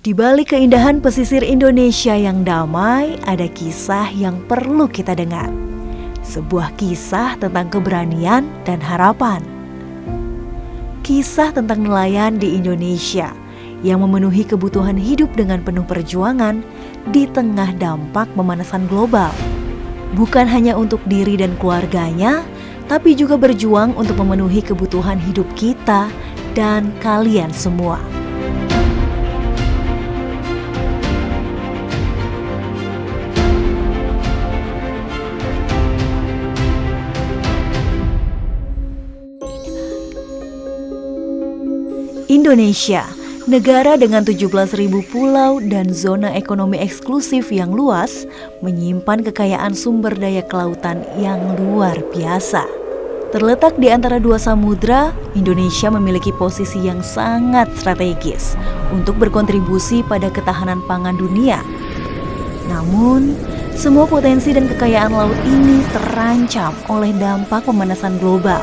Di balik keindahan pesisir Indonesia yang damai, ada kisah yang perlu kita dengar. Sebuah kisah tentang keberanian dan harapan. Kisah tentang nelayan di Indonesia yang memenuhi kebutuhan hidup dengan penuh perjuangan di tengah dampak pemanasan global. Bukan hanya untuk diri dan keluarganya, tapi juga berjuang untuk memenuhi kebutuhan hidup kita dan kalian semua. Indonesia, negara dengan 17.000 pulau dan zona ekonomi eksklusif yang luas, menyimpan kekayaan sumber daya kelautan yang luar biasa. Terletak di antara dua samudra, Indonesia memiliki posisi yang sangat strategis untuk berkontribusi pada ketahanan pangan dunia. Namun, semua potensi dan kekayaan laut ini terancam oleh dampak pemanasan global.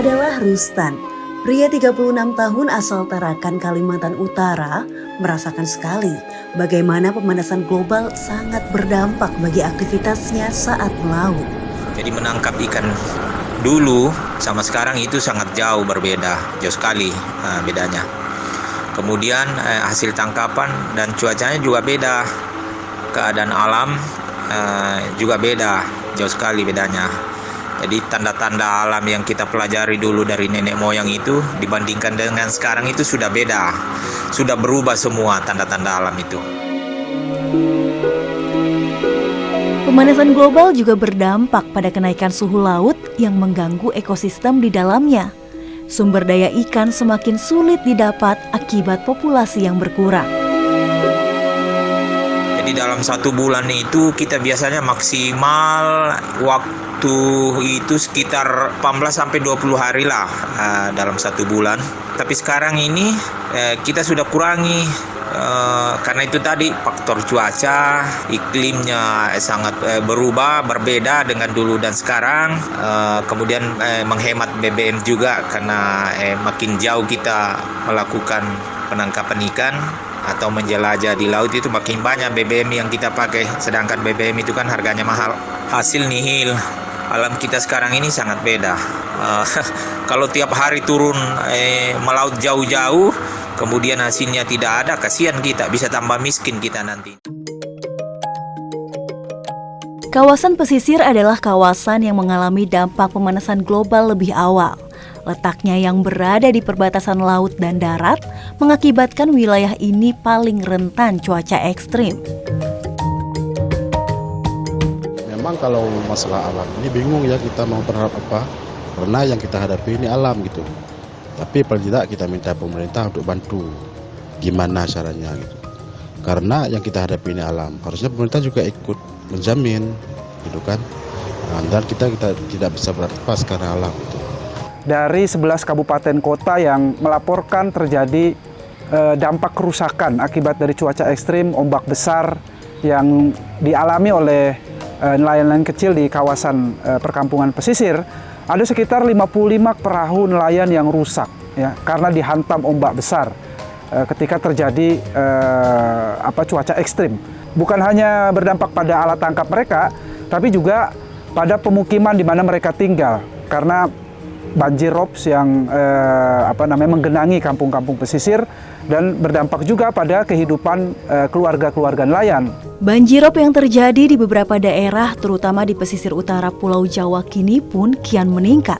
Adalah Rustan, pria 36 tahun asal Tarakan, Kalimantan Utara, merasakan sekali bagaimana pemanasan global sangat berdampak bagi aktivitasnya saat melaut. Jadi menangkap ikan dulu sama sekarang itu sangat jauh berbeda, jauh sekali bedanya. Kemudian hasil tangkapan dan cuacanya juga beda, keadaan alam juga beda, jauh sekali bedanya. Jadi tanda-tanda alam yang kita pelajari dulu dari nenek moyang itu dibandingkan dengan sekarang itu sudah beda. Sudah berubah semua tanda-tanda alam itu. Pemanasan global juga berdampak pada kenaikan suhu laut yang mengganggu ekosistem di dalamnya. Sumber daya ikan semakin sulit didapat akibat populasi yang berkurang. Jadi dalam 1 bulan itu kita biasanya maksimal waktu itu sekitar 18-20 hari lah dalam 1 bulan. Tapi sekarang ini kita sudah kurangi karena itu tadi faktor cuaca, iklimnya sangat berubah, berbeda dengan dulu dan sekarang. Kemudian menghemat BBM juga karena makin jauh kita melakukan penangkapan ikan atau menjelajah di laut itu makin banyak BBM yang kita pakai, sedangkan BBM itu kan harganya mahal. Hasil nihil. Alam kita sekarang ini sangat beda. Kalau tiap hari turun melaut jauh-jauh, kemudian hasilnya tidak ada, kasihan kita, bisa tambah miskin kita nanti. Kawasan pesisir adalah kawasan yang mengalami dampak pemanasan global lebih awal. Letaknya yang berada di perbatasan laut dan darat mengakibatkan wilayah ini paling rentan cuaca ekstrim. Memang kalau masalah alam ini bingung ya, kita mau berharap apa, karena yang kita hadapi ini alam gitu. Tapi paling tidak kita minta pemerintah untuk bantu gimana caranya gitu. Karena yang kita hadapi ini alam, harusnya pemerintah juga ikut menjamin gitu kan. Dan kita tidak bisa beraktivitas karena alam gitu. Dari 11 kabupaten kota yang melaporkan terjadi dampak kerusakan akibat dari cuaca ekstrim, ombak besar yang dialami oleh nelayan-nelayan kecil di kawasan perkampungan pesisir, ada sekitar 55 perahu nelayan yang rusak ya, karena dihantam ombak besar ketika terjadi cuaca ekstrim. Bukan hanya berdampak pada alat tangkap mereka, tapi juga pada pemukiman di mana mereka tinggal, karena banjir rob yang menggenangi kampung-kampung pesisir dan berdampak juga pada kehidupan keluarga-keluarga nelayan. Banjirop yang terjadi di beberapa daerah, terutama di pesisir utara Pulau Jawa kini pun kian meningkat.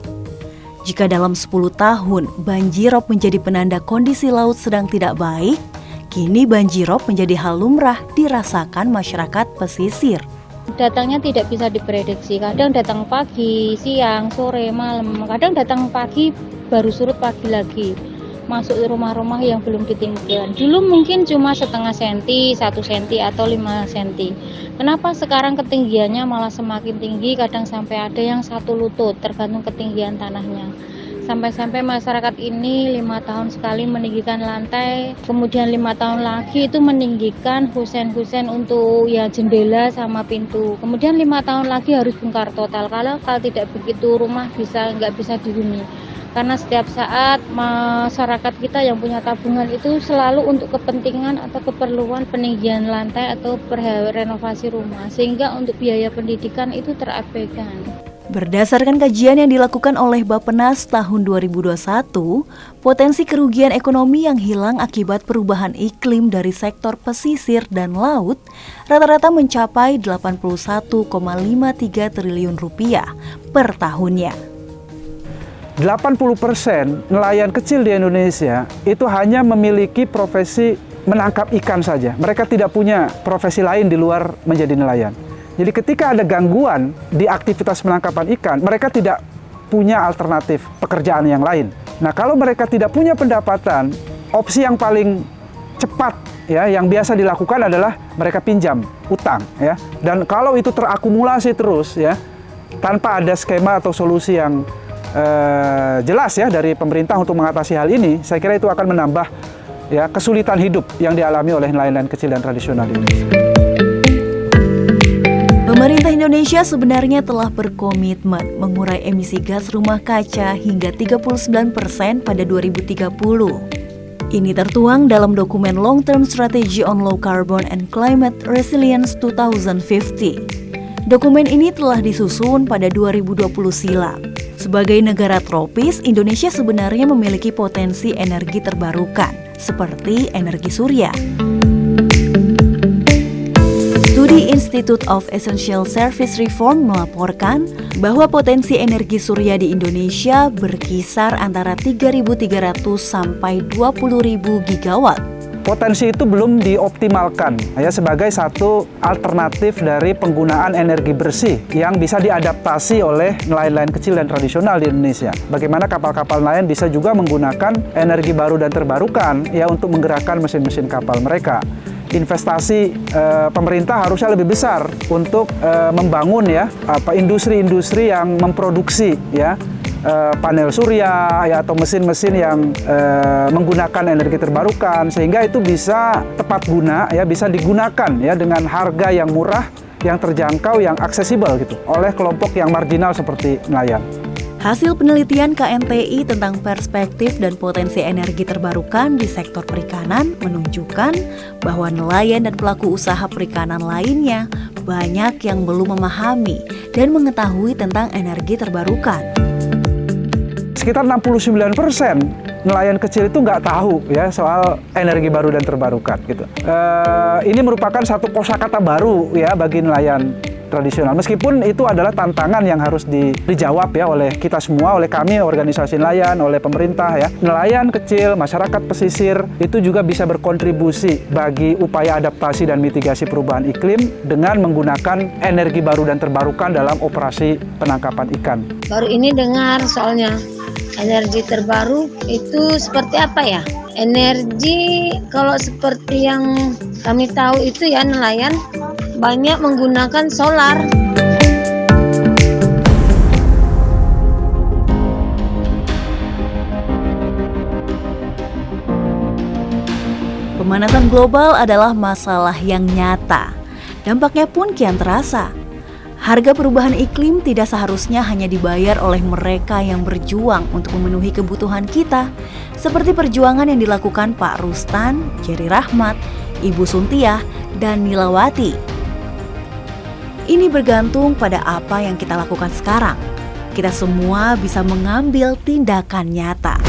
Jika dalam 10 tahun banjirop menjadi penanda kondisi laut sedang tidak baik, kini banjirop menjadi hal lumrah dirasakan masyarakat pesisir. Datangnya tidak bisa diprediksi, kadang datang pagi, siang, sore, malam, kadang datang pagi baru surut pagi lagi, masuk rumah-rumah yang belum ditinggikan. Dulu mungkin cuma setengah senti, 1 senti atau 5 senti. Kenapa sekarang ketinggiannya malah semakin tinggi, kadang sampai ada yang 1 lutut, tergantung ketinggian tanahnya. Sampai-sampai masyarakat ini 5 tahun sekali meninggikan lantai, kemudian 5 tahun lagi itu meninggikan husen-husen untuk ya jendela sama pintu. Kemudian 5 tahun lagi harus bongkar total, kalau tidak begitu rumah nggak bisa dihuni. Karena setiap saat masyarakat kita yang punya tabungan itu selalu untuk kepentingan atau keperluan peninggian lantai atau renovasi rumah, sehingga untuk biaya pendidikan itu terabaikan. Berdasarkan kajian yang dilakukan oleh Bappenas tahun 2021, potensi kerugian ekonomi yang hilang akibat perubahan iklim dari sektor pesisir dan laut rata-rata mencapai 81,53 triliun rupiah per tahunnya. 80% nelayan kecil di Indonesia itu hanya memiliki profesi menangkap ikan saja. Mereka tidak punya profesi lain di luar menjadi nelayan. Jadi ketika ada gangguan di aktivitas penangkapan ikan, mereka tidak punya alternatif pekerjaan yang lain. Nah, kalau mereka tidak punya pendapatan, opsi yang paling cepat ya yang biasa dilakukan adalah mereka pinjam, utang ya. Dan kalau itu terakumulasi terus ya, tanpa ada skema atau solusi yang jelas ya dari pemerintah untuk mengatasi hal ini, saya kira itu akan menambah ya kesulitan hidup yang dialami oleh nelayan kecil dan tradisional ini. Pemerintah Indonesia sebenarnya telah berkomitmen mengurai emisi gas rumah kaca hingga 39% pada 2030. Ini tertuang dalam dokumen Long Term Strategy on Low Carbon and Climate Resilience 2050. Dokumen ini telah disusun pada 2020 silam. Sebagai negara tropis, Indonesia sebenarnya memiliki potensi energi terbarukan, seperti energi surya. Studi Institute of Essential Service Reform melaporkan bahwa potensi energi surya di Indonesia berkisar antara 3.300 sampai 20.000 gigawatt. Potensi itu belum dioptimalkan ya sebagai satu alternatif dari penggunaan energi bersih yang bisa diadaptasi oleh nelayan-nelayan kecil dan tradisional di Indonesia. Bagaimana kapal-kapal nelayan bisa juga menggunakan energi baru dan terbarukan ya untuk menggerakkan mesin-mesin kapal mereka. Investasi pemerintah harusnya lebih besar untuk membangun ya industri-industri yang memproduksi ya panel surya ya, atau mesin-mesin yang menggunakan energi terbarukan sehingga itu bisa tepat guna ya, bisa digunakan ya dengan harga yang murah, yang terjangkau, yang aksesibel gitu oleh kelompok yang marginal seperti nelayan. Hasil penelitian KNTI tentang perspektif dan potensi energi terbarukan di sektor perikanan menunjukkan bahwa nelayan dan pelaku usaha perikanan lainnya banyak yang belum memahami dan mengetahui tentang energi terbarukan. Sekitar 69% nelayan kecil itu nggak tahu ya soal energi baru dan terbarukan gitu. Ini merupakan satu kosakata baru ya bagi nelayan tradisional. Meskipun itu adalah tantangan yang harus dijawab ya oleh kita semua, oleh kami organisasi nelayan, oleh pemerintah ya. Nelayan kecil, masyarakat pesisir itu juga bisa berkontribusi bagi upaya adaptasi dan mitigasi perubahan iklim dengan menggunakan energi baru dan terbarukan dalam operasi penangkapan ikan. Baru ini dengar soalnya energi terbaru itu seperti apa ya? Energi kalau seperti yang kami tahu itu ya nelayan banyak menggunakan solar. Pemanasan global adalah masalah yang nyata. Dampaknya pun kian terasa. Harga perubahan iklim tidak seharusnya hanya dibayar oleh mereka yang berjuang untuk memenuhi kebutuhan kita, seperti perjuangan yang dilakukan Pak Rustan, Jerry Rahmat, Ibu Suntiah, dan Nilawati. Ini bergantung pada apa yang kita lakukan sekarang. Kita semua bisa mengambil tindakan nyata.